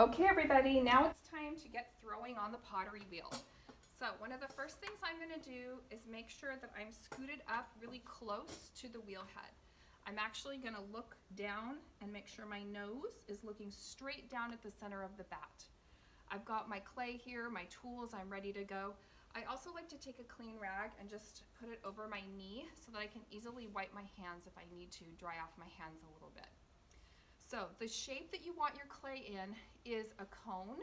Okay, everybody, now it's time to get throwing on the pottery wheel. So one of the first things I'm going to do is make sure that I'm scooted up really close to the wheel head. I'm actually going to look down and make sure my nose is looking straight down at the center of the bat. I've got my clay here, my tools, I'm ready to go. I also like to take a clean rag and just put it over my knee so that I can easily wipe my hands if I need to dry off my hands a little bit. So the shape that you want your clay in is a cone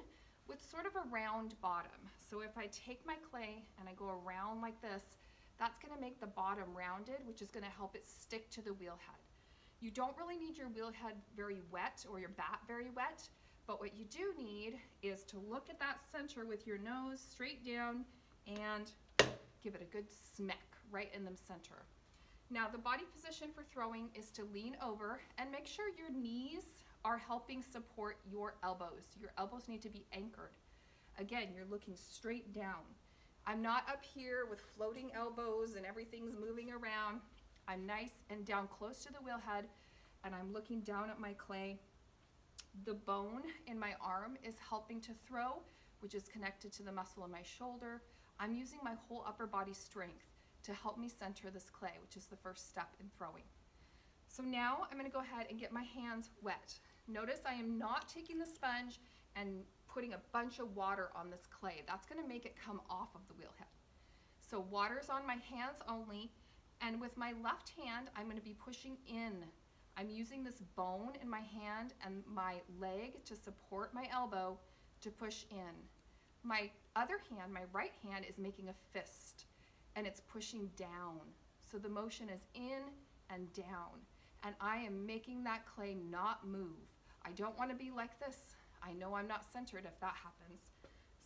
with sort of a round bottom. So if I take my clay and I go around like this, that's going to make the bottom rounded, which is going to help it stick to the wheel head. You don't really need your wheel head very wet or your bat very wet, but what you do need is to look at that center with your nose straight down and give it a good smack right in the center. Now the body position for throwing is to lean over and make sure your knees are helping support your elbows. Your elbows need to be anchored. Again, you're looking straight down. I'm not up here with floating elbows and everything's moving around. I'm nice and down close to the wheel head and I'm looking down at my clay. The bone in my arm is helping to throw, which is connected to the muscle in my shoulder. I'm using my whole upper body strength to help me center this clay, which is the first step in throwing. So now I'm going to go ahead and get my hands wet. Notice I am not taking the sponge and putting a bunch of water on this clay. That's going to make it come off of the wheel head. So water's on my hands only, and with my left hand I'm going to be pushing in. I'm using this bone in my hand and my leg to support my elbow to push in. My other hand, my right hand, is making a fist and it's pushing down. So the motion is in and down. And I am making that clay not move. I don't want to be like this. I know I'm not centered if that happens.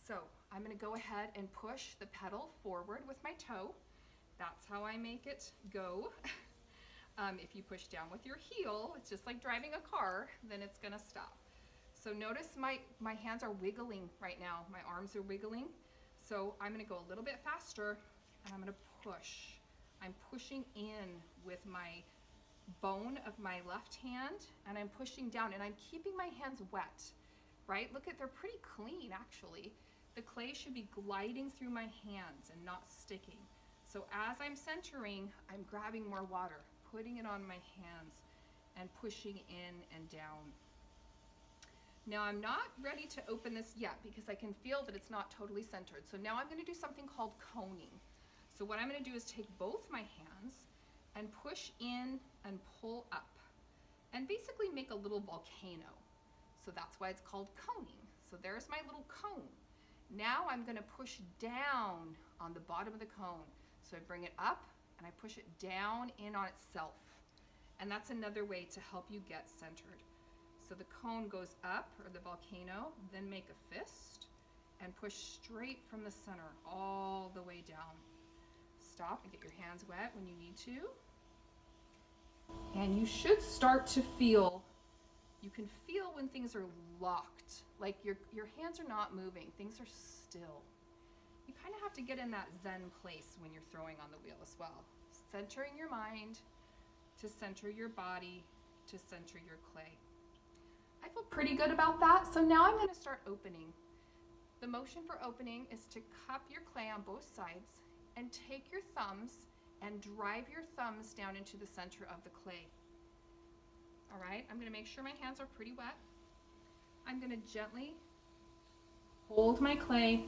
So I'm going to go ahead and push the pedal forward with my toe. That's how I make it go. If you push down with your heel, it's just like driving a car, then it's going to stop. So notice my hands are wiggling right now. My arms are wiggling. So I'm going to go a little bit faster and I'm going to push. I'm pushing in with my bone of my left hand and I'm pushing down and I'm keeping my hands wet, right? Look at, they're pretty clean actually. The clay should be gliding through my hands and not sticking. So as I'm centering, I'm grabbing more water, putting it on my hands and pushing in and down. Now I'm not ready to open this yet because I can feel that it's not totally centered. So now I'm going to do something called coning. So what I'm going to do is take both my hands and push in and pull up and basically make a little volcano. So that's why it's called coning. So there's my little cone. Now I'm going to push down on the bottom of the cone. So I bring it up and I push it down in on itself. And that's another way to help you get centered. So the cone goes up, or the volcano, then make a fist and push straight from the center all the way down. Stop and get your hands wet when you need to. And you should start to feel, you can feel when things are locked, like your hands are not moving, things are still. You kind of have to get in that Zen place when you're throwing on the wheel as well. Centering your mind to center your body to center your clay. I feel pretty good about that. So now I'm going to start opening. The motion for opening is to cup your clay on both sides and take your thumbs and drive your thumbs down into the center of the clay. All right, I'm going to make sure my hands are pretty wet. I'm going to gently hold my clay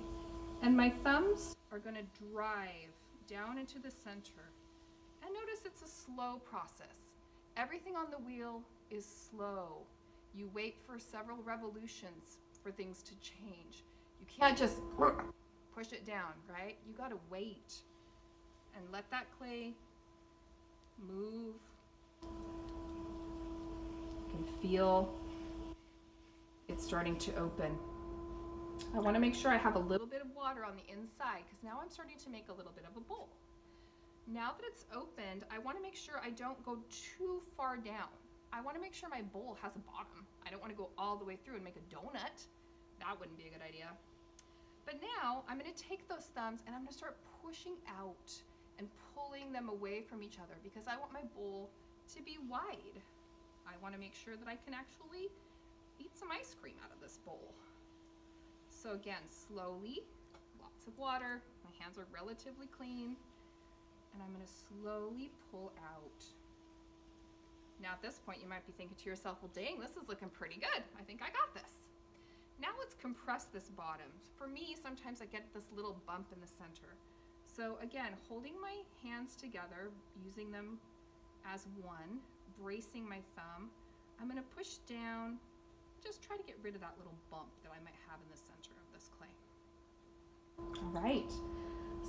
and my thumbs are going to drive down into the center. And notice it's a slow process. Everything on the wheel is slow. You wait for several revolutions for things to change. You can't just push it down, right? You got to wait and let that clay move. You can feel it starting to open. I want to make sure I have a little bit of water on the inside because now I'm starting to make a little bit of a bowl. Now that it's opened, I want to make sure I don't go too far down. I want to make sure my bowl has a bottom. I don't want to go all the way through and make a donut. That wouldn't be a good idea. But now I'm going to take those thumbs and I'm going to start pushing out and pulling them away from each other because I want my bowl to be wide. I want to make sure that I can actually eat some ice cream out of this bowl. So again, slowly, lots of water. My hands are relatively clean. And I'm gonna slowly pull out. Now at this point, you might be thinking to yourself, well, dang, this is looking pretty good. I think I got this. Now let's compress this bottom. For me, sometimes I get this little bump in the center. So again, holding my hands together, using them as one, bracing my thumb, I'm gonna push down, just try to get rid of that little bump that I might have in the center of this clay. All right,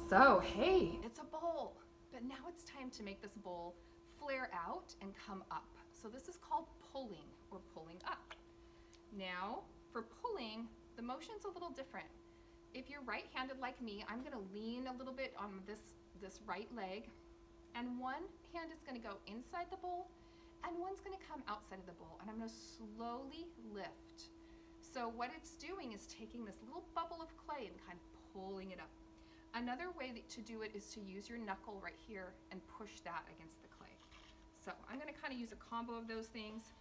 so hey, it's a bowl, but now it's time to make this bowl flare out and come up. So this is called pulling or pulling up. Now, for pulling, the motion's a little different. If you're right-handed like me, I'm gonna lean a little bit on this right leg, and one hand is gonna go inside the bowl, and one's gonna come outside of the bowl, and I'm gonna slowly lift. So what it's doing is taking this little bubble of clay and kind of pulling it up. Another way to do it is to use your knuckle right here and push that against the clay. So I'm gonna kind of use a combo of those things.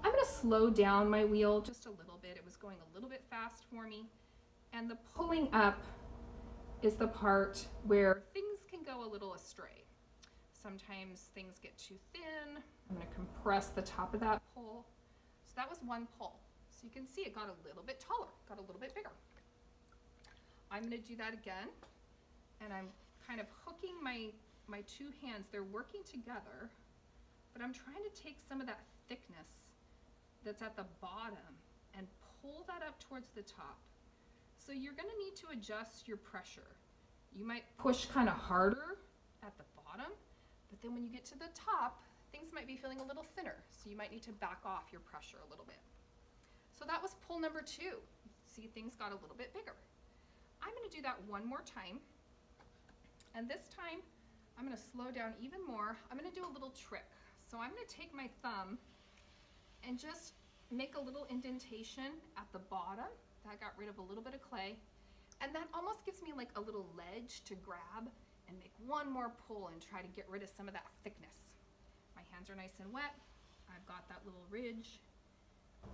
I'm gonna slow down my wheel just a little bit. It was going a little bit fast for me. And the pulling up is the part where things can go a little astray. Sometimes things get too thin. I'm gonna compress the top of that pull. So that was one pull. So you can see it got a little bit taller, got a little bit bigger. I'm gonna do that again. And I'm kind of hooking my two hands. They're working together, but I'm trying to take some of that thickness that's at the bottom and pull that up towards the top. So you're gonna need to adjust your pressure. You might push kind of harder at the bottom, but then when you get to the top, things might be feeling a little thinner. So you might need to back off your pressure a little bit. So that was pull number 2. See, things got a little bit bigger. I'm gonna do that one more time. And this time, I'm gonna slow down even more. I'm gonna do a little trick. So I'm gonna take my thumb and just make a little indentation at the bottom. That got rid of a little bit of clay. And that almost gives me like a little ledge to grab and make one more pull and try to get rid of some of that thickness. My hands are nice and wet. I've got that little ridge.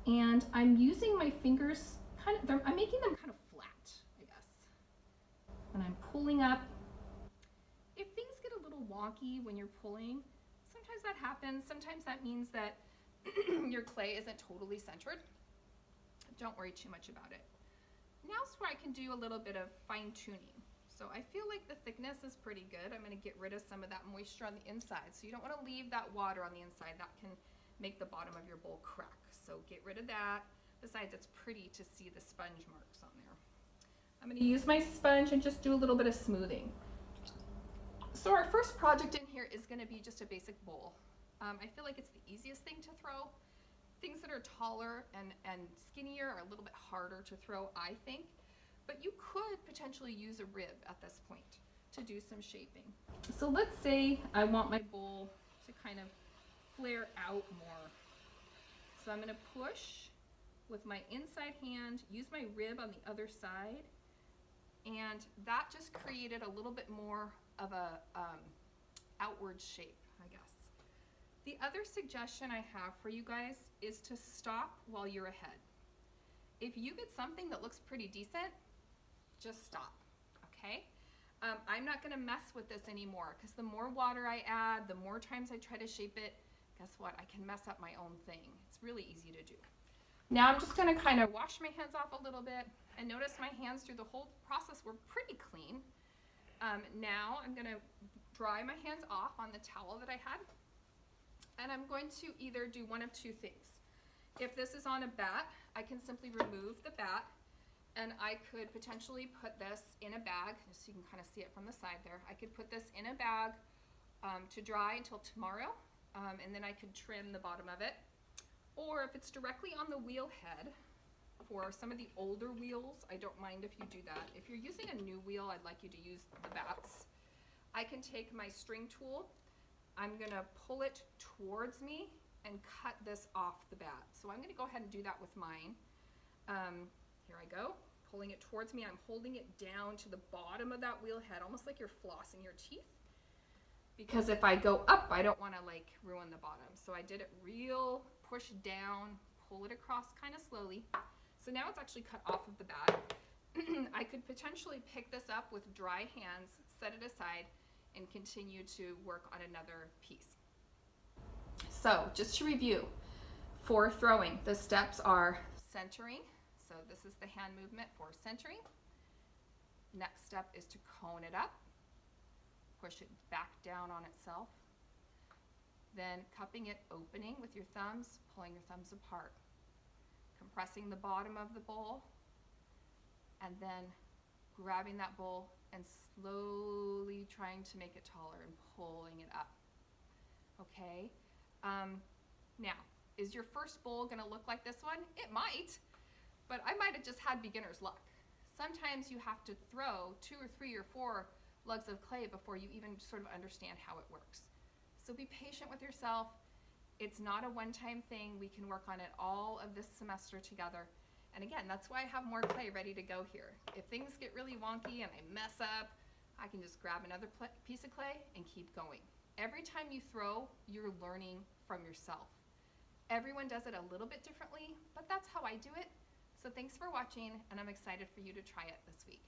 And I'm using my fingers, I'm making them kind of flat, I guess. And I'm pulling up. If things get a little wonky when you're pulling, sometimes that happens. Sometimes that means that your clay isn't totally centered. Don't worry too much about it. Now's where I can do a little bit of fine tuning. So I feel like the thickness is pretty good. I'm gonna get rid of some of that moisture on the inside. So you don't wanna leave that water on the inside. That can make the bottom of your bowl crack. So get rid of that. Besides, it's pretty to see the sponge marks on there. I'm gonna use my sponge and just do a little bit of smoothing. So our first project in here is gonna be just a basic bowl. I feel like it's the easiest thing to throw. Things that are taller and skinnier are a little bit harder to throw, I think. But you could potentially use a rib at this point to do some shaping. So let's say I want my bowl to kind of flare out more. So I'm gonna push with my inside hand, use my rib on the other side, and that just created a little bit more of a outward shape, I guess. The other suggestion I have for you guys is to stop while you're ahead. If you get something that looks pretty decent, just stop, okay? I'm not gonna mess with this anymore because the more water I add, the more times I try to shape it, guess what? I can mess up my own thing. It's really easy to do. Now I'm just gonna kind of wash my hands off a little bit and notice my hands through the whole process were pretty clean. Now I'm gonna dry my hands off on the towel that I had. And I'm going to either do one of two things. If this is on a bat, I can simply remove the bat and I could potentially put this in a bag, just so you can kind of see it from the side there. I could put this in a bag to dry until tomorrow, and then I could trim the bottom of it. Or if it's directly on the wheel head, for some of the older wheels, I don't mind if you do that. If you're using a new wheel, I'd like you to use the bats. I can take my string tool, I'm gonna pull it towards me and cut this off the bat. So I'm gonna go ahead and do that with mine. Here I go, pulling it towards me. I'm holding it down to the bottom of that wheel head, almost like you're flossing your teeth. Because if I go up, I don't wanna like ruin the bottom. So I did it real, push down, pull it across kind of slowly. So now it's actually cut off of the bag. I could potentially pick this up with dry hands, set it aside, and continue to work on another piece. So just to review, for throwing, the steps are centering. So this is the hand movement for centering. Next step is to cone it up, push it back down on itself. Then cupping it, opening with your thumbs, pulling your thumbs apart. Compressing the bottom of the bowl, and then grabbing that bowl and slowly trying to make it taller and pulling it up. Okay, now, is your first bowl gonna look like this one? It might, but I might have just had beginner's luck. Sometimes you have to throw 2 or 3 or 4 lugs of clay before you even sort of understand how it works. So be patient with yourself. It's not a one-time thing. We can work on it all of this semester together. And again, that's why I have more clay ready to go here. If things get really wonky and I mess up, I can just grab another piece of clay and keep going. Every time you throw, you're learning from yourself. Everyone does it a little bit differently, but that's how I do it. So thanks for watching, and I'm excited for you to try it this week.